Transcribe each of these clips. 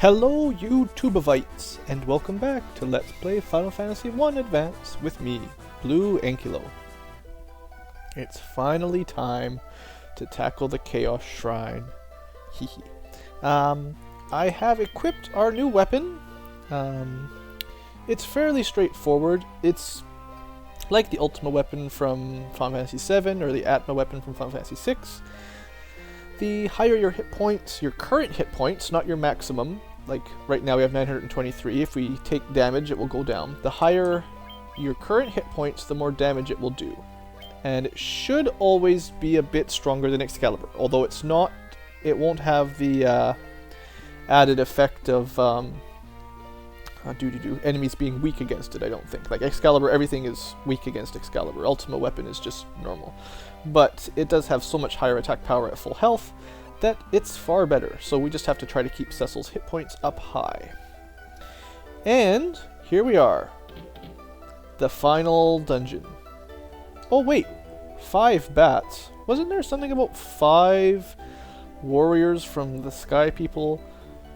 Hello YouTubevites, and welcome back to Let's Play Final Fantasy I Advance with me, Blue Ankylo. It's finally time to tackle the Chaos Shrine. Hehe. I have equipped our new weapon. It's fairly straightforward. It's like the Ultima weapon from Final Fantasy VII or the Atma weapon from Final Fantasy VI. The higher your hit points, your current hit points, not your maximum, like right now we have 923, if we take damage it will go down. The higher your current hit points, the more damage it will do. And it should always be a bit stronger than Excalibur, although it's not, it won't have the added effect of enemies being weak against it, I don't think. Like Excalibur, everything is weak against Excalibur. Ultima weapon is just normal. But it does have so much higher attack power at full health that it's far better. So we just have to try to keep Cecil's hit points up high. And here we are. The final dungeon. Oh wait, 5 bats. Wasn't there something about 5 warriors from the Sky People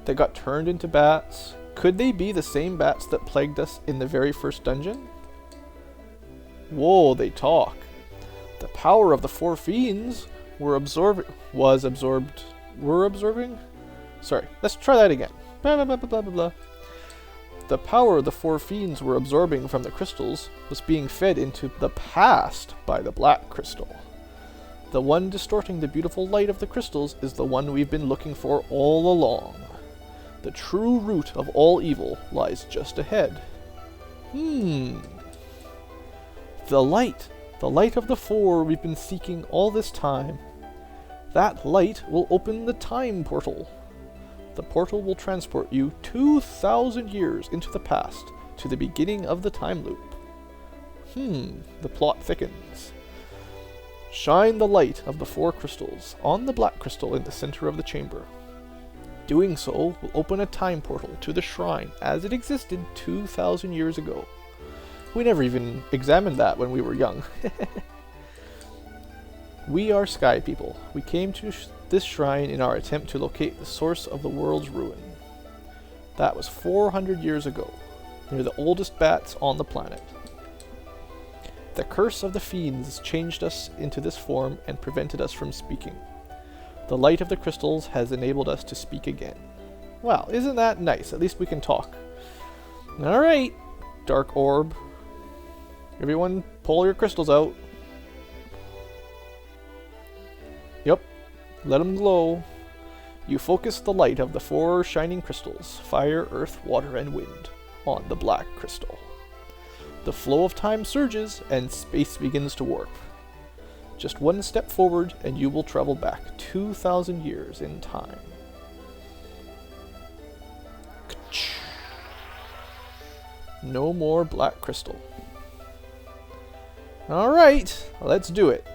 that got turned into bats? Could they be the same bats that plagued us in the very first dungeon? Whoa, they talk. The power of the 4 fiends were absorbing. Sorry, let's try that again. Blah, blah, blah, blah, blah, blah. The power the 4 fiends were absorbing from the crystals was being fed into the past by the black crystal. The one distorting the beautiful light of the crystals is the one we've been looking for all along. The true root of all evil lies just ahead. The light of the 4 we've been seeking all this time. That light will open the time portal. The portal will transport you 2,000 years into the past, to the beginning of the time loop. The plot thickens. Shine the light of the 4 crystals on the black crystal in the center of the chamber. Doing so will open a time portal to the shrine as it existed 2,000 years ago. We never even examined that when we were young. We are Sky People. We came to this shrine in our attempt to locate the source of the world's ruin. That was 400 years ago, near the oldest bats on the planet. The curse of the fiends changed us into this form and prevented us from speaking. The light of the crystals has enabled us to speak again. Wow, isn't that nice? At least we can talk. Alright, Dark Orb. Everyone, pull your crystals out. Yep, let them glow. You focus the light of the 4 shining crystals, fire, earth, water, and wind, on the black crystal. The flow of time surges, and space begins to warp. Just one step forward, and you will travel back 2,000 years in time. No more black crystal. Alright, let's do it.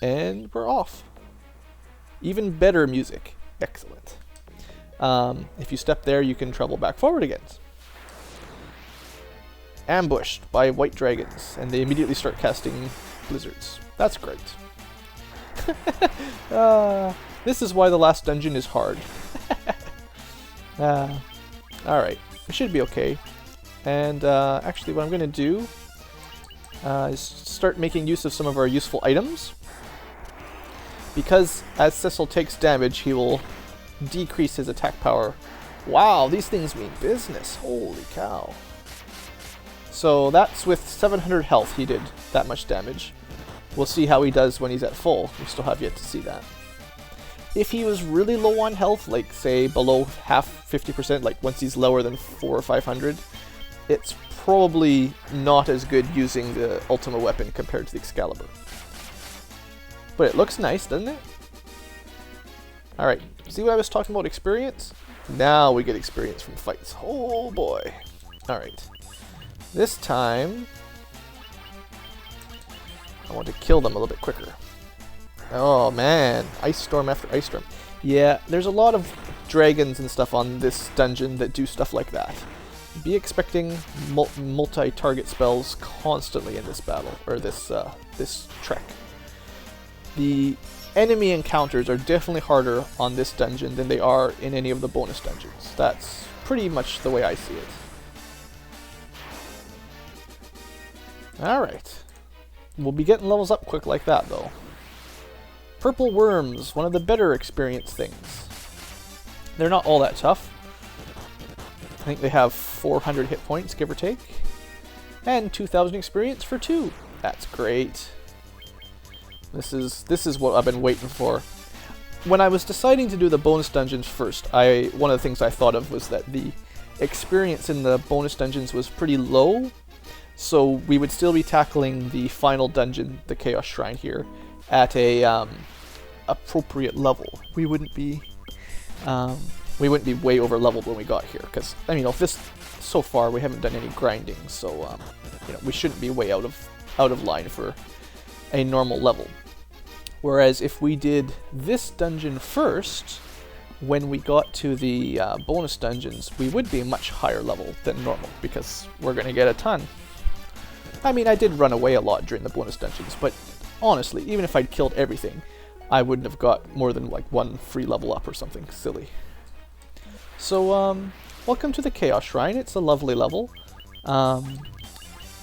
And we're off. Even better music. Excellent. If you step there, you can travel back forward again. Ambushed by white dragons, and they immediately start casting blizzards. That's great. This is why the last dungeon is hard. Alright, we should be okay. And actually what I'm going to do is start making use of some of our useful items. Because as Cecil takes damage, he will decrease his attack power. Wow, these things mean business. Holy cow. So that's with 700 health he did that much damage. We'll see how he does when he's at full. We still have yet to see that. If he was really low on health, like say below half 50%, like once he's lower than 400 or 500, it's probably not as good using the Ultima weapon compared to the Excalibur. But it looks nice, doesn't it? Alright, see what I was talking about experience? Now we get experience from fights. Oh boy. Alright. This time, I want to kill them a little bit quicker. Oh man, Ice Storm after Ice Storm. Yeah, there's a lot of dragons and stuff on this dungeon that do stuff like that. Be expecting multi-target spells constantly in this battle, or this trek. The enemy encounters are definitely harder on this dungeon than they are in any of the bonus dungeons. That's pretty much the way I see it. Alright. We'll be getting levels up quick like that, though. Purple worms, one of the better experience things. They're not all that tough. I think they have 400 hit points, give or take. And 2,000 experience for 2. That's great. This is what I've been waiting for. When I was deciding to do the bonus dungeons first, one of the things I thought of was that the experience in the bonus dungeons was pretty low, so we would still be tackling the final dungeon, the Chaos Shrine here, at a appropriate level. We wouldn't be way over leveled when we got here, because I mean, so far we haven't done any grinding, so you know, we shouldn't be way out of line for a normal level. Whereas if we did this dungeon first, when we got to the bonus dungeons, we would be much higher level than normal, because we're going to get a ton. I mean, I did run away a lot during the bonus dungeons, but honestly, even if I'd killed everything, I wouldn't have got more than like one free level up or something silly. So, welcome to the Chaos Shrine. It's a lovely level.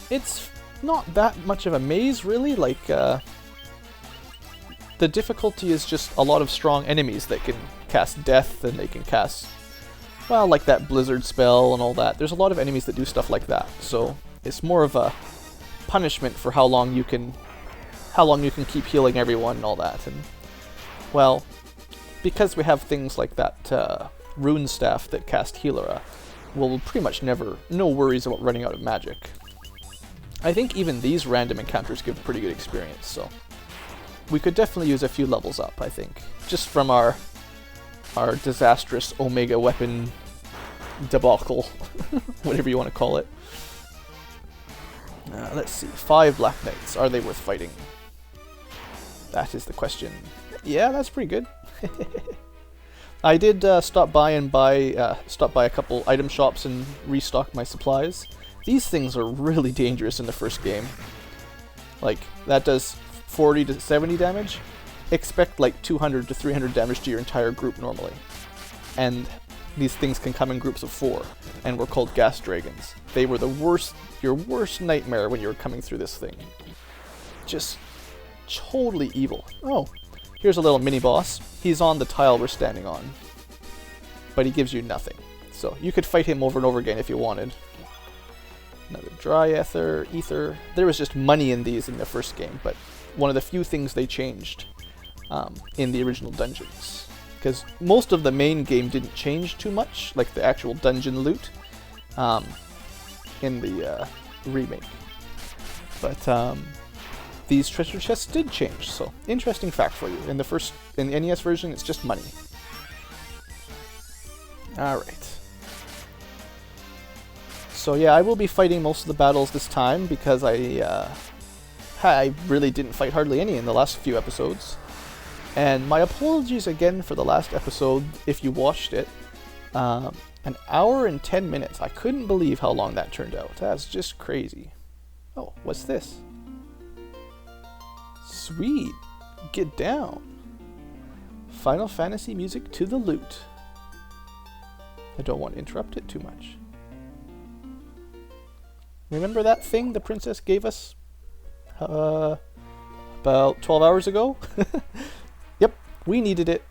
It's not that much of a maze, really. Like, the difficulty is just a lot of strong enemies that can cast death, and they can cast, well, like that blizzard spell and all that. There's a lot of enemies that do stuff like that, so it's more of a punishment for how long you can keep healing everyone and all that. And well, because we have things like that rune staff that cast Healera, we'll pretty much no worries about running out of magic. I think even these random encounters give pretty good experience, so we could definitely use a few levels up, I think, just from our disastrous Omega weapon debacle, whatever you want to call it. Let's see, 5 Black Knights, are they worth fighting? That is the question. Yeah, that's pretty good. I did stop by a couple item shops and restock my supplies. These things are really dangerous in the first game. Like, that does 40 to 70 damage. Expect like 200 to 300 damage to your entire group normally. And these things can come in groups of 4, and were called gas dragons. They were your worst nightmare when you were coming through this thing. Just totally evil. Oh, here's a little mini boss. He's on the tile we're standing on, but he gives you nothing. So you could fight him over and over again if you wanted. Another dry ether. There was just money in these in the first game, but one of the few things they changed in the original dungeons. Because most of the main game didn't change too much, like the actual dungeon loot, in the remake. But these treasure chests did change, so interesting fact for you. In the NES version, it's just money. Alright. So yeah, I will be fighting most of the battles this time, because I really didn't fight hardly any in the last few episodes. And my apologies again for the last episode, if you watched it. An hour and 10 minutes. I couldn't believe how long that turned out. That's just crazy. Oh, what's this? Sweet. Get down. Final Fantasy music to the lute. I don't want to interrupt it too much. Remember that thing the princess gave us about 12 hours ago? Yep, we needed it.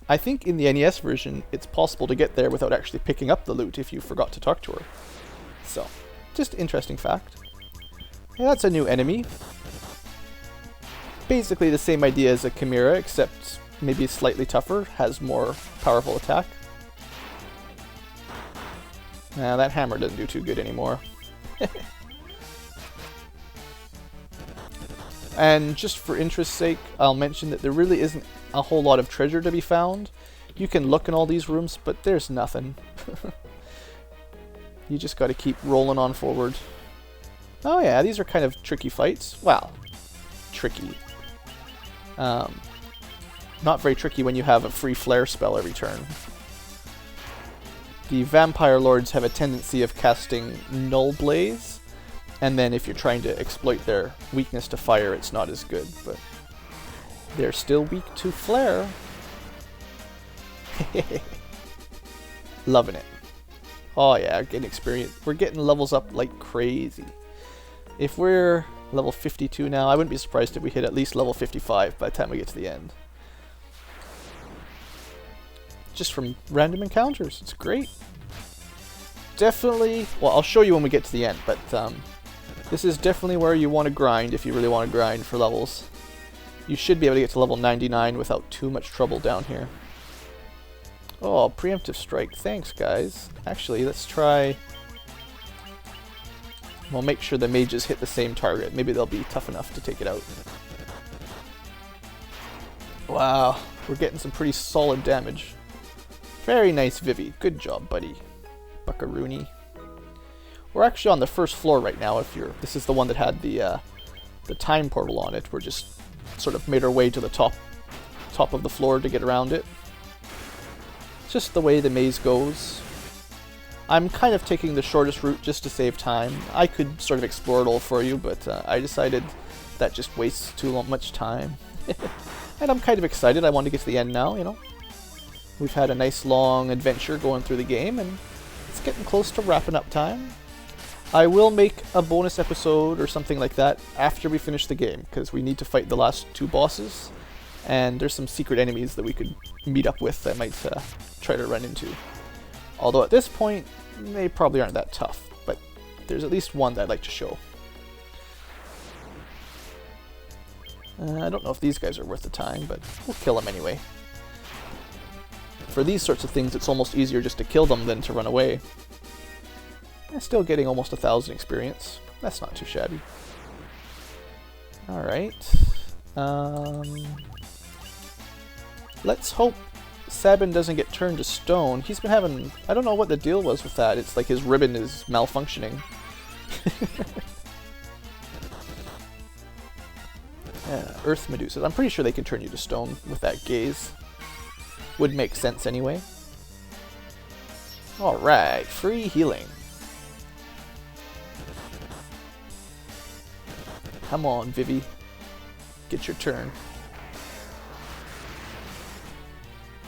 I think in the NES version, it's possible to get there without actually picking up the loot if you forgot to talk to her. So, just interesting fact. Yeah, that's a new enemy. Basically the same idea as a Chimera, except maybe slightly tougher, has more powerful attack. Nah, that hammer doesn't do too good anymore. And just for interest's sake, I'll mention that there really isn't a whole lot of treasure to be found. You can look in all these rooms, but there's nothing. You just gotta keep rolling on forward. Oh yeah, these are kind of tricky fights. Wow. Tricky. Not very tricky when you have a free flare spell every turn. The Vampire Lords have a tendency of casting Null Blaze, and then if you're trying to exploit their weakness to fire, it's not as good, but They're still weak to Flare. Loving it. Oh yeah, getting experience. We're getting levels up like crazy. If we're level 52 now, I wouldn't be surprised if we hit at least level 55 by the time we get to the end. Just from random encounters. It's great. Definitely, well, I'll show you when we get to the end, but this is definitely where you want to grind if you really want to grind for levels. You should be able to get to level 99 without too much trouble down here. Oh, preemptive strike. Thanks, guys. Actually, let's try... We'll make sure the mages hit the same target. Maybe they'll be tough enough to take it out. Wow, we're getting some pretty solid damage. Very nice, Vivi. Good job, buddy. Buckaroony. We're actually on the first floor right now. If you're, this is the one that had the time portal on it. We're just sort of made our way to the top of the floor to get around it. It's just the way the maze goes. I'm kind of taking the shortest route just to save time. I could sort of explore it all for you, but I decided that just wastes too much time. And I'm kind of excited. I want to get to the end now, you know. We've had a nice long adventure going through the game, and it's getting close to wrapping up time. I will make a bonus episode or something like that after we finish the game, because we need to fight the last 2 bosses, and there's some secret enemies that we could meet up with that I might try to run into. Although at this point, they probably aren't that tough, but there's at least one that I'd like to show. I don't know if these guys are worth the time, but we'll kill them anyway. For these sorts of things, it's almost easier just to kill them than to run away. I'm still getting almost 1,000 experience. That's not too shabby. Alright. Let's hope Sabin doesn't get turned to stone. He's been having... I don't know what the deal was with that. It's like his ribbon is malfunctioning. Yeah, Earth Medusas. I'm pretty sure they can turn you to stone with that gaze. Would make sense anyway. Alright, free healing. Come on, Vivi. Get your turn.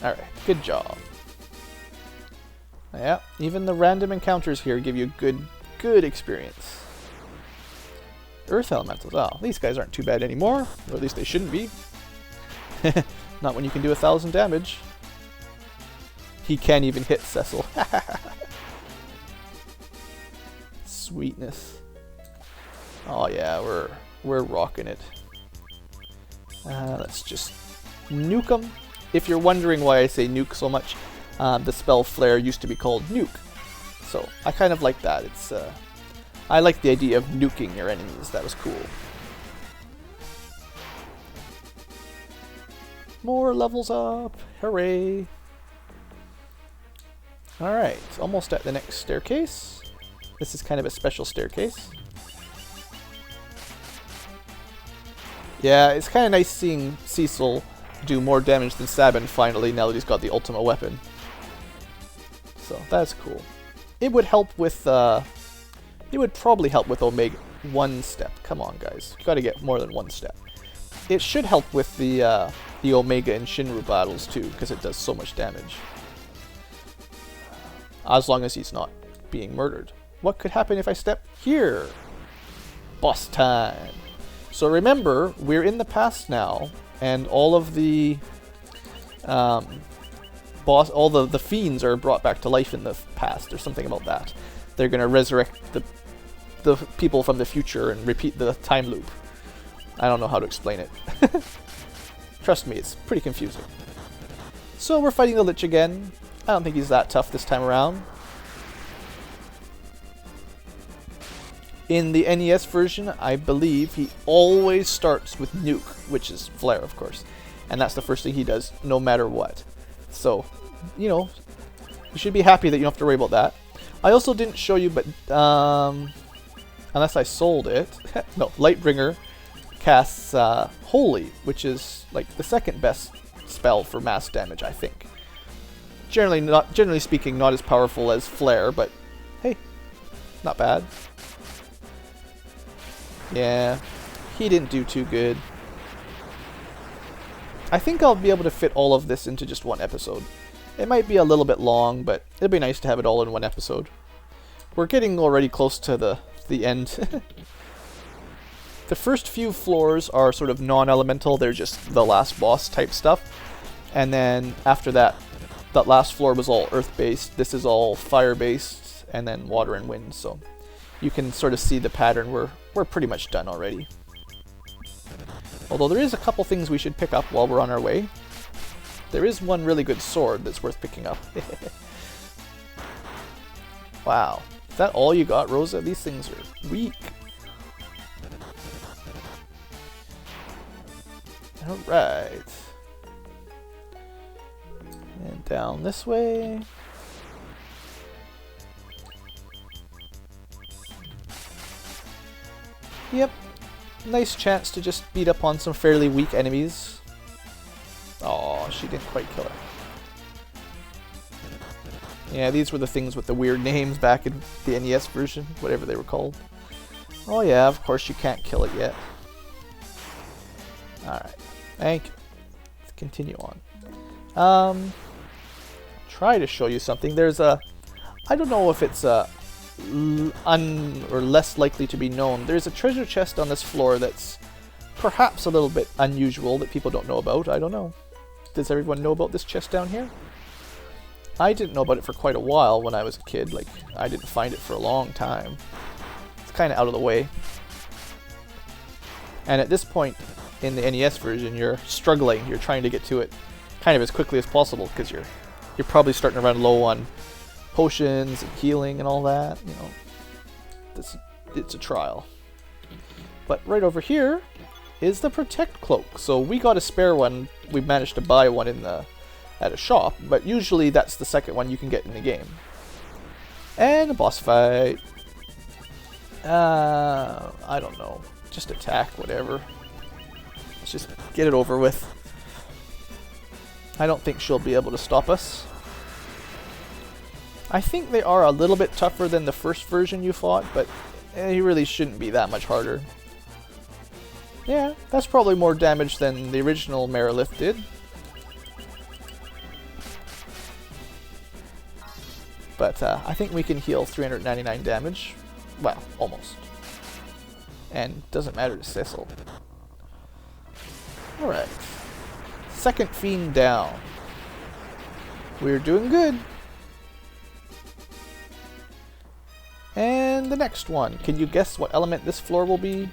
Alright, good job. Yeah, even the random encounters here give you good experience. Earth Elementals. Oh, these guys aren't too bad anymore. Or at least they shouldn't be. Not when you can do 1,000 damage. He can't even hit Cecil. Sweetness. Oh yeah, we're rocking it. Let's just nuke them. If you're wondering why I say nuke so much, the spell Flare used to be called nuke. So I kind of like that. It's I like the idea of nuking your enemies. That was cool. More levels up. Hooray. Alright, almost at the next staircase. This is kind of a special staircase. Yeah, it's kind of nice seeing Cecil do more damage than Sabin finally, now that he's got the ultimate weapon. So, that's cool. It would help with, it would probably help with Omega 1 step. Come on, guys. You gotta get more than 1 step. It should help with the Omega and Shinru battles, too, because it does so much damage. As long as he's not being murdered. What could happen if I step here? Boss time. So remember, we're in the past now, and all of the all the fiends are brought back to life in the past, or something about that. They're gonna resurrect the people from the future and repeat the time loop. I don't know how to explain it. Trust me, it's pretty confusing. So we're fighting the Lich again. I don't think he's that tough this time around. In the NES version, I believe he always starts with nuke, which is Flare, of course. And that's the first thing he does, no matter what. So, you know, you should be happy that you don't have to worry about that. I also didn't show you, but, unless I sold it, no, Lightbringer casts Holy, which is, like, the second best spell for mass damage, I think. Generally speaking, not as powerful as Flare, but, hey, not bad. Yeah, he didn't do too good. I think I'll be able to fit all of this into just one episode. It might be a little bit long, but it'd be nice to have it all in one episode. We're getting already close to the end. The first few floors are sort of non-elemental, they're just the last boss type stuff. And then after that, that last floor was all earth-based, this is all fire-based, and then water and wind, so you can sort of see the pattern. We're pretty much done already. Although there is a couple things we should pick up while we're on our way. There is one really good sword that's worth picking up. Wow. Is that all you got, Rosa? These things are weak. Alright. And down this way. Yep. Nice chance to just beat up on some fairly weak enemies. Oh, she didn't quite kill her. Yeah, these were the things with the weird names back in the NES version, whatever they were called. Oh yeah, of course you can't kill it yet. Alright, thank you. Let's continue on. Try to show you something. There's a... I don't know if it's a... or less likely to be known. There's a treasure chest on this floor that's perhaps a little bit unusual that people don't know about. I don't know. Does everyone know about this chest down here? I didn't know about it for quite a while when I was a kid. Like, I didn't find it for a long time. It's kind of out of the way. And at this point in the NES version, you're struggling. You're trying to get to it kind of as quickly as possible because you're probably starting to run low on potions and healing and all that. You know, it's a trial. But right over here is the Protect Cloak. So we got a spare one. We managed to buy one at a shop, but usually that's the second one you can get in the game. And a boss fight. I don't know. Just attack, whatever. Let's just get it over with. I don't think she'll be able to stop us. I think they are a little bit tougher than the first version you fought, but he really shouldn't be that much harder. Yeah, that's probably more damage than the original Merilith did. But I think we can heal 399 damage. Well, almost. And doesn't matter to Cecil. Alright. Second fiend down. We're doing good. And the next one. Can you guess what element this floor will be?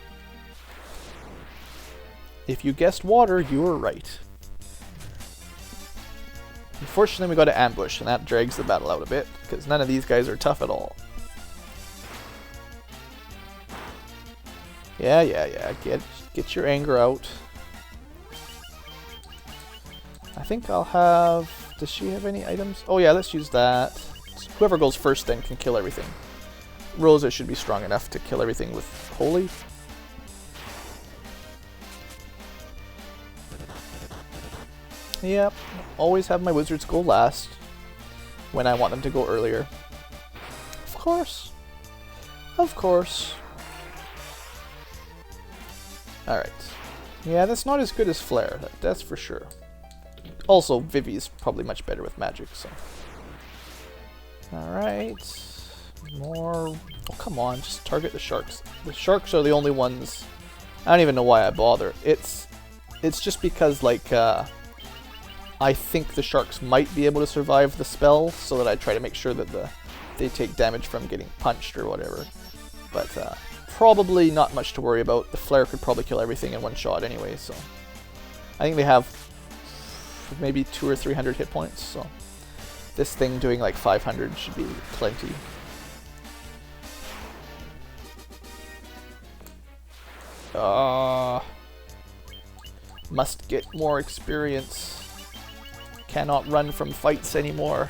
If you guessed water, you were right. Unfortunately, we got an ambush, and that drags the battle out a bit, because none of these guys are tough at all. Yeah. Get your anger out. I think I'll have... Does she have any items? Oh yeah, let's use that. Whoever goes first then can kill everything. Rosa should be strong enough to kill everything with Holy. Yep, always have my wizards go last when I want them to go earlier. Of course. Of course. Alright. Yeah, that's not as good as Flare, that's for sure. Also, Vivi's probably much better with magic, so. Alright. More... Oh, come on, just target the sharks. The sharks are the only ones... I don't even know why I bother. It's just because, like, I think the sharks might be able to survive the spell, so that I try to make sure that they take damage from getting punched or whatever. But probably not much to worry about. The flare could probably kill everything in one shot anyway, so... I think they have maybe 200 or 300 hit points, so... This thing doing like 500 should be plenty. Must get more experience. Cannot run from fights anymore.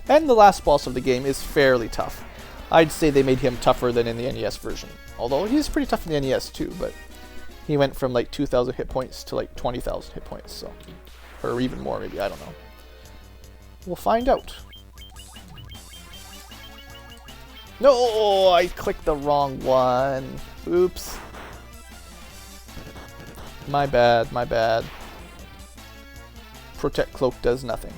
And the last boss of the game is fairly tough. I'd say they made him tougher than in the NES version. Although he's pretty tough in the NES too, but he went from like 2,000 hit points to like 20,000 hit points, so... Or even more maybe, I don't know. We'll find out. No, I clicked the wrong one. Oops. My bad, my bad. Protect Cloak does nothing.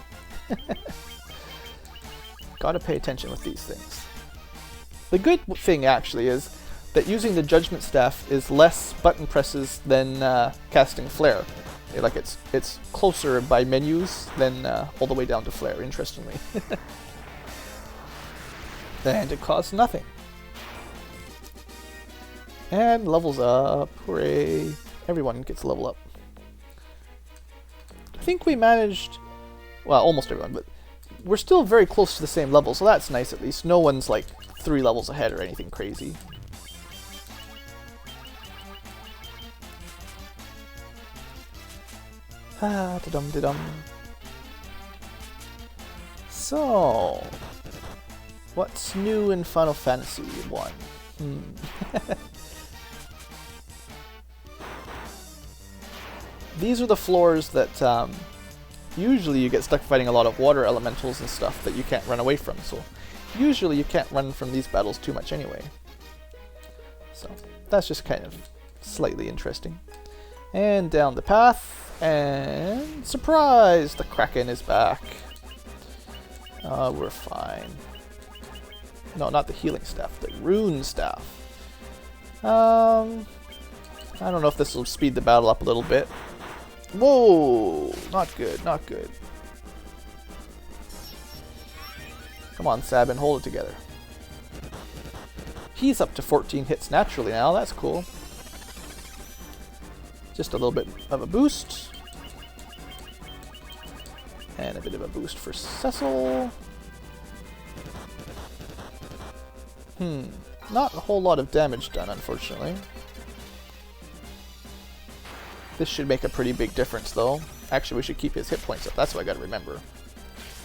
Gotta pay attention with these things. The good thing, actually, is that using the Judgment Staff is less button presses than casting Flare. Like, it's closer by menus than all the way down to Flare, interestingly. And it costs nothing. And levels up. Hooray. Everyone gets a level up. I think we managed... Well, almost everyone, but we're still very close to the same level, so that's nice at least. No one's like 3 levels ahead or anything crazy. Ah, da-dum da-dum. So, what's new in Final Fantasy 1? These are the floors that usually you get stuck fighting a lot of water elementals and stuff that you can't run away from, so usually you can't run from these battles too much anyway. So that's just kind of slightly interesting. And down the path, and surprise! The Kraken is back. We're fine. No, not the healing staff, the rune staff. I don't know if this will speed the battle up a little bit. Whoa! Not good, not good. Come on, Sabin, hold it together. He's up to 14 hits naturally now, that's cool. Just a little bit of a boost. And a bit of a boost for Cecil. Not a whole lot of damage done, unfortunately. This should make a pretty big difference, though. Actually, we should keep his hit points up. That's what I gotta remember.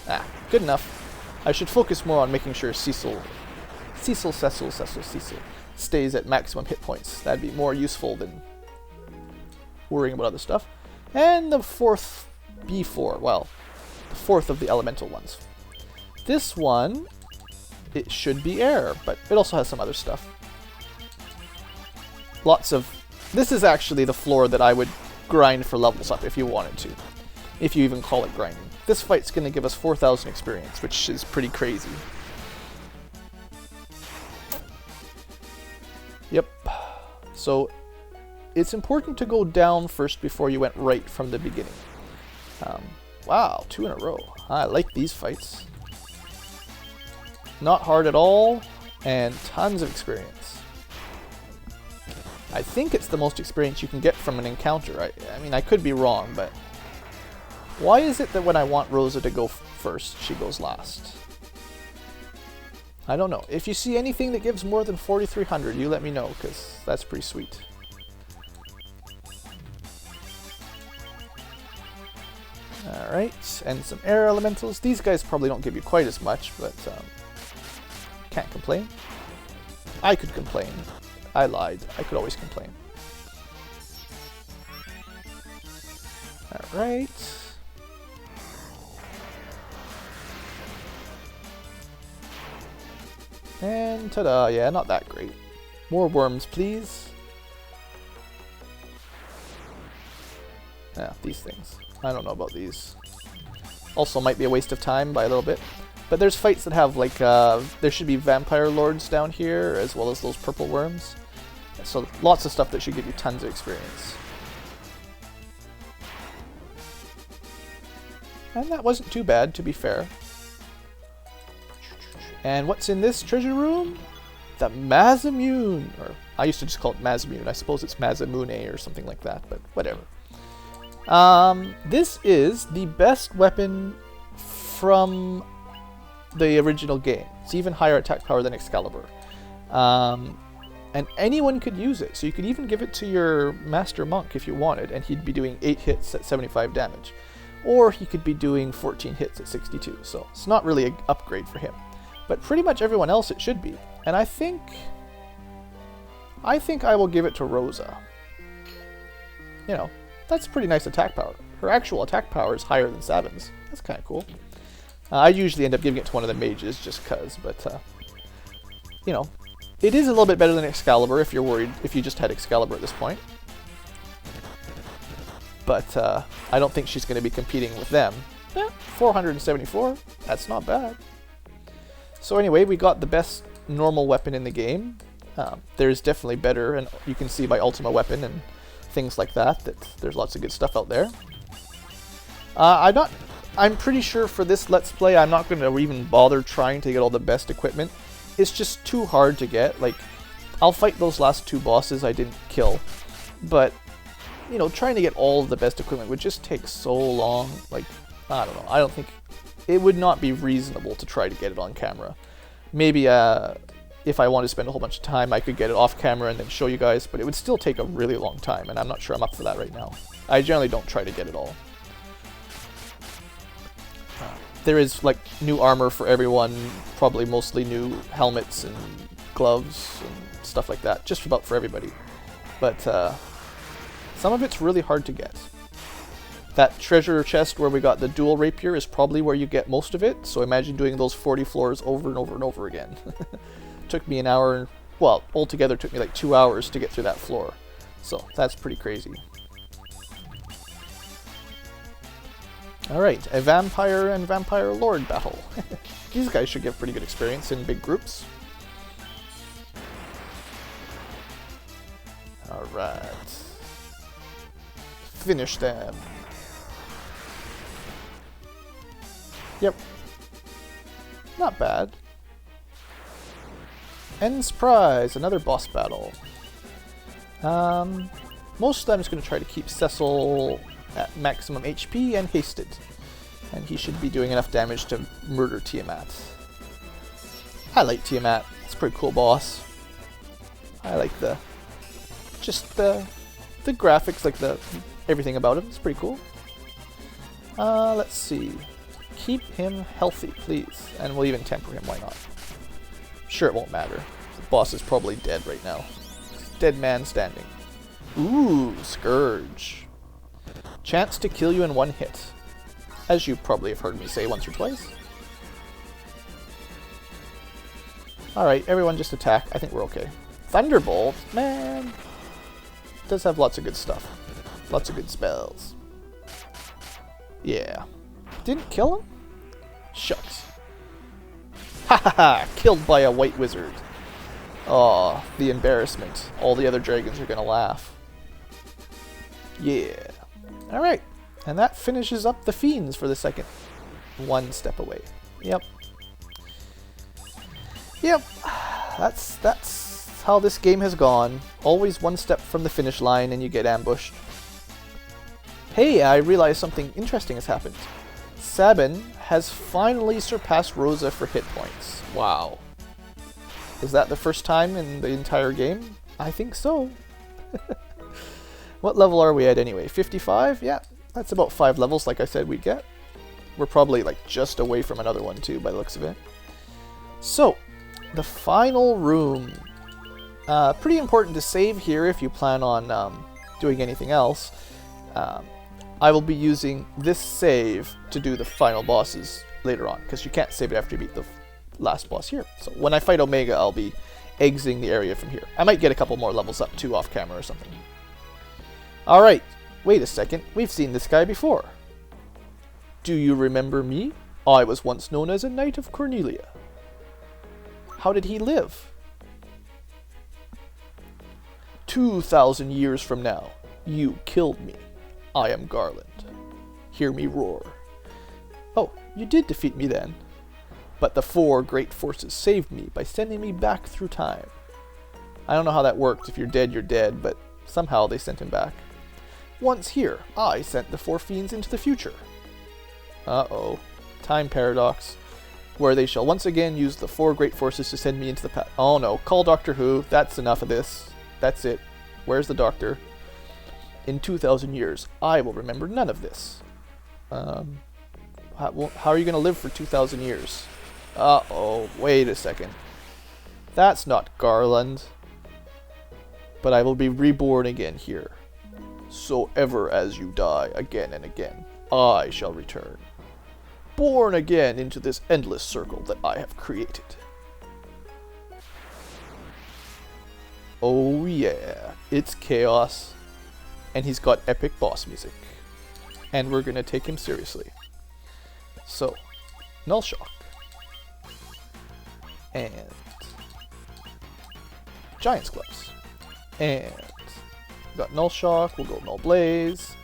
Ah, good enough. I should focus more on making sure Cecil stays at maximum hit points. That'd be more useful than worrying about other stuff. And the fourth B4, well, the fourth of the elemental ones. This one, it should be air, but it also has some other stuff. Lots of... This is actually the floor that I would grind for levels up if you wanted to. If you even call it grinding. This fight's going to give us 4,000 experience, which is pretty crazy. Yep. So, it's important to go down first before you went right from the beginning. Wow, 2 in a row. I like these fights. Not hard at all, and tons of experience. I think it's the most experience you can get from an encounter. I mean, I could be wrong, but why is it that when I want Rosa to go first, she goes last? I don't know. If you see anything that gives more than 4,300, you let me know, because that's pretty sweet. Alright, and some air elementals. These guys probably don't give you quite as much, but can't complain. I could complain. I lied. I could always complain. Alright. And ta-da, yeah, not that great. More worms, please. Yeah, these things. I don't know about these. Also might be a waste of time by a little bit. But there's fights that have, like, there should be vampire lords down here, as well as those purple worms. So lots of stuff that should give you tons of experience. And that wasn't too bad, to be fair. And what's in this treasure room? The Masamune. Or I used to just call it Masamune. I suppose it's Masamune or something like that, but whatever. This is the best weapon from the original game. It's even higher attack power than Excalibur. And anyone could use it. So you could even give it to your Master Monk if you wanted, and he'd be doing 8 hits at 75 damage. Or he could be doing 14 hits at 62. So it's not really an upgrade for him. But pretty much everyone else it should be. And I think I will give it to Rosa. You know, that's pretty nice attack power. Her actual attack power is higher than Sabin's. That's kind of cool. I usually end up giving it to one of the mages just cuz, but you know, it is a little bit better than Excalibur if you're worried, if you just had Excalibur at this point. but I don't think she's going to be competing with them. 474, that's not bad. So anyway, we got the best normal weapon in the game. There's definitely better, and you can see by Ultima Weapon and things like that there's lots of good stuff out there. I'm pretty sure for this Let's Play I'm not going to even bother trying to get all the best equipment. It's just too hard to get. Like, I'll fight those last 2 bosses I didn't kill, but you know, trying to get all of the best equipment would just take so long. Like, I don't know. I don't think it would not be reasonable to try to get it on camera. Maybe if I want to spend a whole bunch of time, I could get it off camera and then show you guys, but it would still take a really long time, and I'm not sure I'm up for that right now. I generally don't try to get it all. There is like new armor for everyone, probably mostly new helmets and gloves and stuff like that, just about for everybody. But some of it's really hard to get. That treasure chest where we got the dual rapier is probably where you get most of it, so imagine doing those 40 floors over and over and over again. Took me an hour, well, altogether took me like 2 hours to get through that floor. So that's pretty crazy. Alright, a Vampire and Vampire Lord battle. These guys should give pretty good experience in big groups. Alright. Finish them. Yep. Not bad. End's Prize, another boss battle. Most of the time I'm just going to try to keep Cecil at maximum HP and hasted. And he should be doing enough damage to murder Tiamat. I like Tiamat. It's a pretty cool boss. I like the graphics, like everything about him. It's pretty cool. Let's see. Keep him healthy, please. And we'll even temper him, why not? Sure, it won't matter. The boss is probably dead right now. Dead man standing. Ooh, Scourge. Chance to kill you in 1 hit. As you probably have heard me say once or twice. Alright, everyone just attack. I think we're okay. Thunderbolt? Man. Does have lots of good stuff. Lots of good spells. Yeah. Didn't kill him? Shucks. Ha ha ha! Killed by a white wizard. Aw, the embarrassment. All the other dragons are gonna laugh. Yeah. Alright. And that finishes up the Fiends for the second. 1 step away. Yep. Yep. That's how this game has gone. Always 1 step from the finish line and you get ambushed. Hey, I realized something interesting has happened. Sabin has finally surpassed Rosa for hit points. Wow. Is that the first time in the entire game? I think so. What level are we at anyway? 55? Yeah, that's about 5 levels like I said we'd get. We're probably like just away from another one too by the looks of it. So, the final room. Pretty important to save here if you plan on doing anything else. I will be using this save to do the final bosses later on, because you can't save it after you beat the last boss here. So when I fight Omega, I'll be exiting the area from here. I might get a couple more levels up too off camera or something. Alright, wait a second, we've seen this guy before. Do you remember me? I was once known as a Knight of Cornelia. How did he live? 2,000 years from now, you killed me. I am Garland. Hear me roar. Oh, you did defeat me then. But the 4 great forces saved me by sending me back through time. I don't know how that works. If you're dead, but somehow they sent him back. Once here, I sent the 4 fiends into the future. Uh-oh. Time paradox. Where they shall once again use the 4 great forces to send me into the past. Oh no, call Doctor Who. That's enough of this. That's it. Where's the doctor? In 2,000 years, I will remember none of this. How are you going to live for 2,000 years? Uh-oh, wait a second. That's not Garland. But I will be reborn again here. So ever as you die again and again, I shall return. Born again into this endless circle that I have created. Oh yeah, it's chaos. And he's got epic boss music. and we're going to take him seriously. So, Null Shock. And Giant's Gloves. And we got Null Shock, we'll go Null Blaze.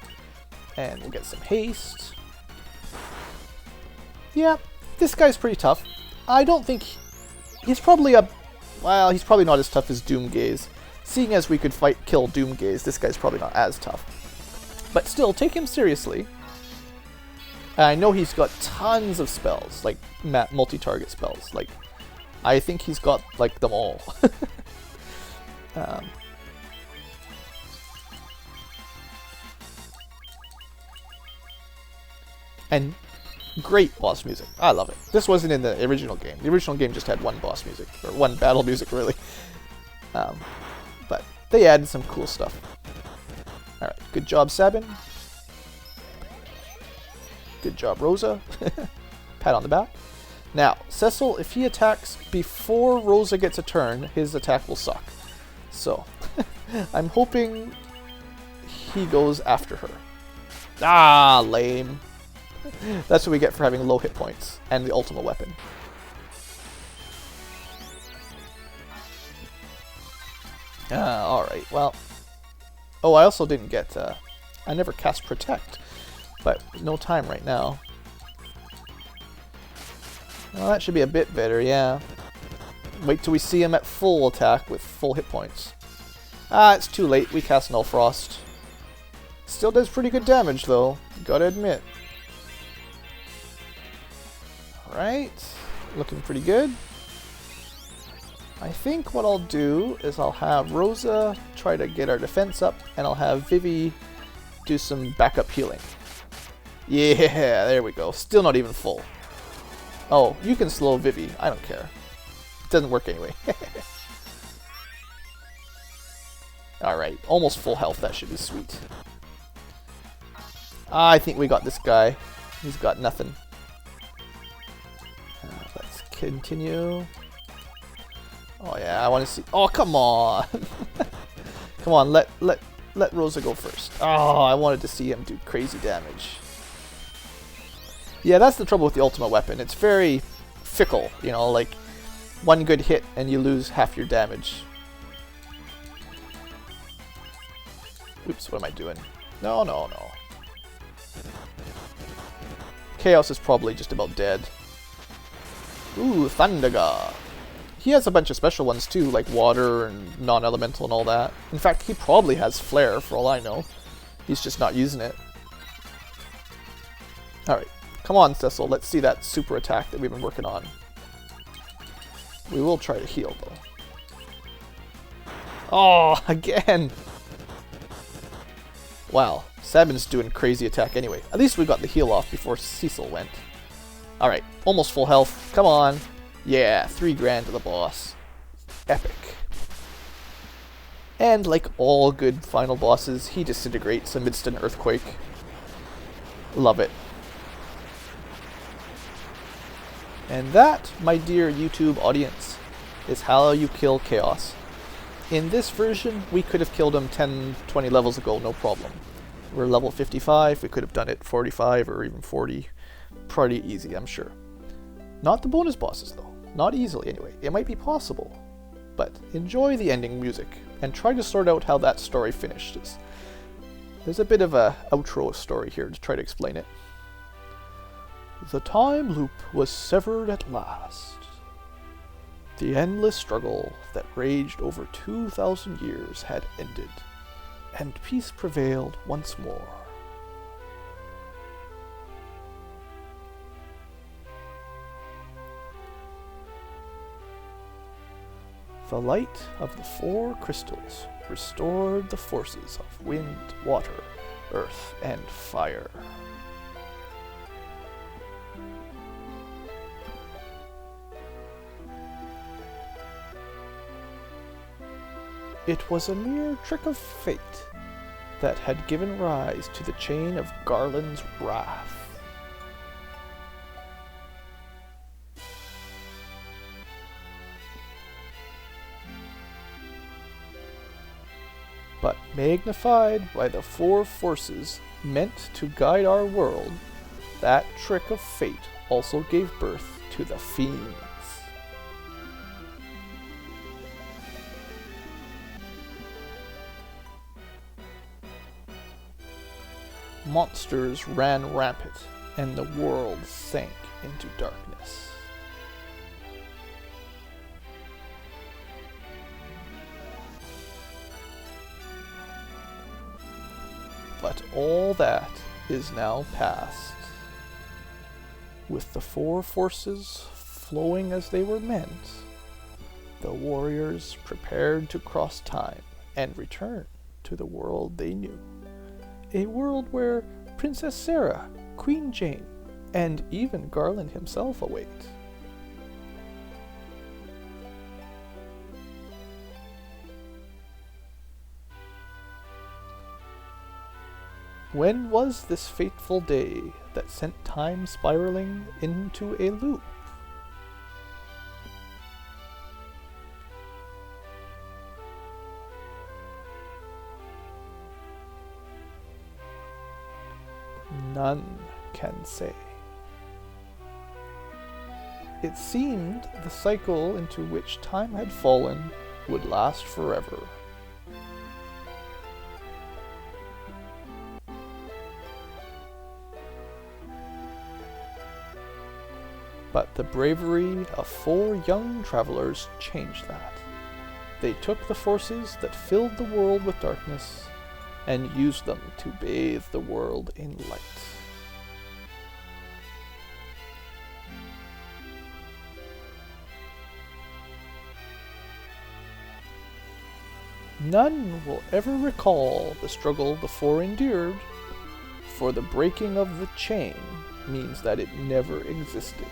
And we'll get some haste. Yeah, this guy's pretty tough. I don't think... He's probably well, he's probably not as tough as Doomgaze. Seeing as we could kill Doomgaze, this guy's probably not as tough. But still, take him seriously. I know he's got tons of spells, like multi-target spells. Like, I think he's got, like, them all. And great boss music. I love it. This wasn't in the original game. The original game just had one boss music, or one battle music, really. But they added some cool stuff. Alright, good job, Sabin. Good job, Rosa. Pat on the back. Now, Cecil, if he attacks before Rosa gets a turn, his attack will suck. So, I'm hoping he goes after her. Ah, lame. That's what we get for having low hit points and the ultimate weapon. Alright, well. Oh, I also didn't get... I never cast Protect, but no time right now. Well, that should be a bit better, yeah. Wait till we see him at full attack with full hit points. Ah, it's too late. We cast Null Frost. Still does pretty good damage, though. Gotta admit. Alright. Looking pretty good. I think what I'll do is I'll have Rosa try to get our defense up, and I'll have Vivi do some backup healing. Yeah, there we go. Still not even full. Oh, you can slow Vivi. I don't care. It doesn't work anyway. Alright, almost full health. That should be sweet. I think we got this guy. He's got nothing. Let's continue. Oh yeah, I want to see... Oh, come on! Come on, let Rosa go first. Oh, I wanted to see him do crazy damage. Yeah, that's the trouble with the ultimate weapon. It's very fickle, you know, like one good hit and you lose half your damage. Oops, what am I doing? No, no, no. Chaos is probably just about dead. Ooh, Thundaga. He has a bunch of special ones too, like water and non-elemental and all that. In fact, he probably has Flare for all I know. He's just not using it. Alright, come on Cecil, let's see that super attack that we've been working on. We will try to heal though. Oh, again! Wow, Sabin's doing crazy attack anyway. At least we got the heal off before Cecil went. Alright, almost full health. Come on. Yeah, 3 grand to the boss. Epic. And like all good final bosses, he disintegrates amidst an earthquake. Love it. And that, my dear YouTube audience, is how you kill Chaos. In this version, we could have killed him 10, 20 levels ago, no problem. We're level 55, we could have done it 45 or even 40. Pretty easy, I'm sure. Not the bonus bosses, though. Not easily, anyway. It might be possible. But enjoy the ending music, and try to sort out how that story finishes. There's a bit of a outro story here to try to explain it. The time loop was severed at last. The endless struggle that raged over 2,000 years had ended, and peace prevailed once more. The light of the 4 crystals restored the forces of wind, water, earth, and fire. It was a mere trick of fate that had given rise to the chain of Garland's wrath. But magnified by the 4 forces meant to guide our world, that trick of fate also gave birth to the fiends. Monsters ran rampant, and the world sank into darkness. But all that is now past. With the four forces flowing as they were meant, the warriors prepared to cross time and return to the world they knew. A world where Princess Sarah, Queen Jane, and even Garland himself await. When was this fateful day that sent time spiraling into a loop? None can say. It seemed the cycle into which time had fallen would last forever. But the bravery of four young travelers changed that. They took the forces that filled the world with darkness and used them to bathe the world in light. None will ever recall the struggle the four endured, for the breaking of the chain means that it never existed.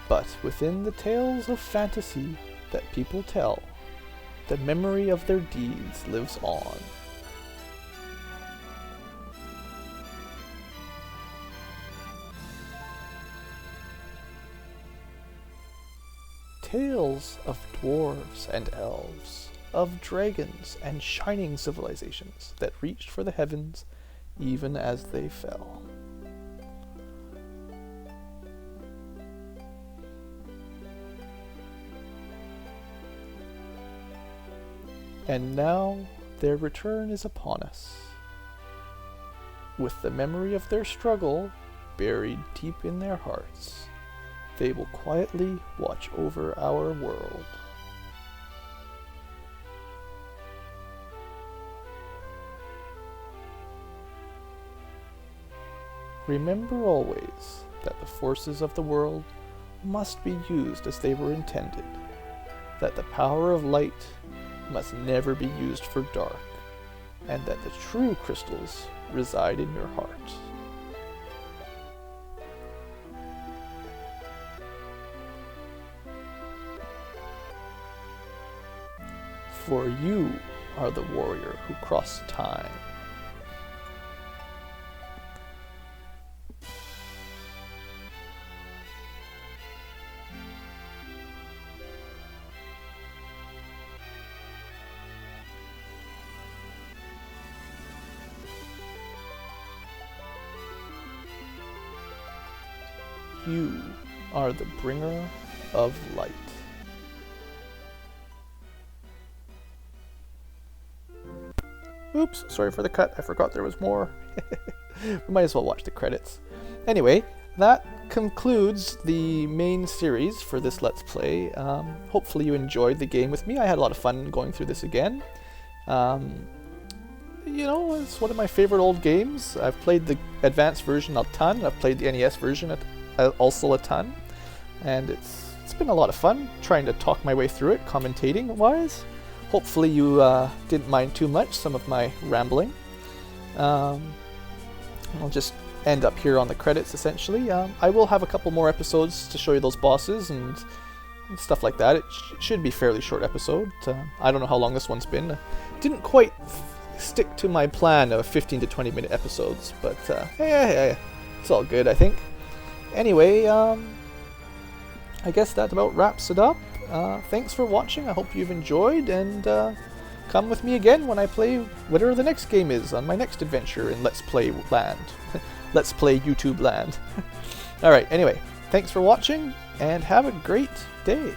But within the tales of fantasy that people tell, the memory of their deeds lives on. Tales of dwarves and elves, of dragons and shining civilizations that reached for the heavens even as they fell. And now their return is upon us. With the memory of their struggle buried deep in their hearts, they will quietly watch over our world. Remember always that the forces of the world must be used as they were intended, that the power of light must never be used for dark, and that the true crystals reside in your heart. For you are the warrior who crossed time. You are the bringer of light. Oops, sorry for the cut. I forgot there was more. We might as well watch the credits. Anyway, that concludes the main series for this Let's Play. Hopefully you enjoyed the game with me. I had a lot of fun going through this again. You know, it's one of my favorite old games. I've played the advanced version a ton. I've played the NES version also a ton. And it's been a lot of fun trying to talk my way through it, commentating-wise. Hopefully you didn't mind too much some of my rambling. I'll just end up here on the credits, essentially. I will have a couple more episodes to show you those bosses and stuff like that. It should be a fairly short episode. I don't know how long this one's been. Didn't quite stick to my plan of 15 to 20 minute episodes, but hey, it's all good, I think. Anyway, I I guess that about wraps it up. Thanks for watching. I hope you've enjoyed, and come with me again when I play whatever the next game is on my next adventure in Let's Play Land. Let's Play YouTube Land. Alright, anyway, thanks for watching, and have a great day.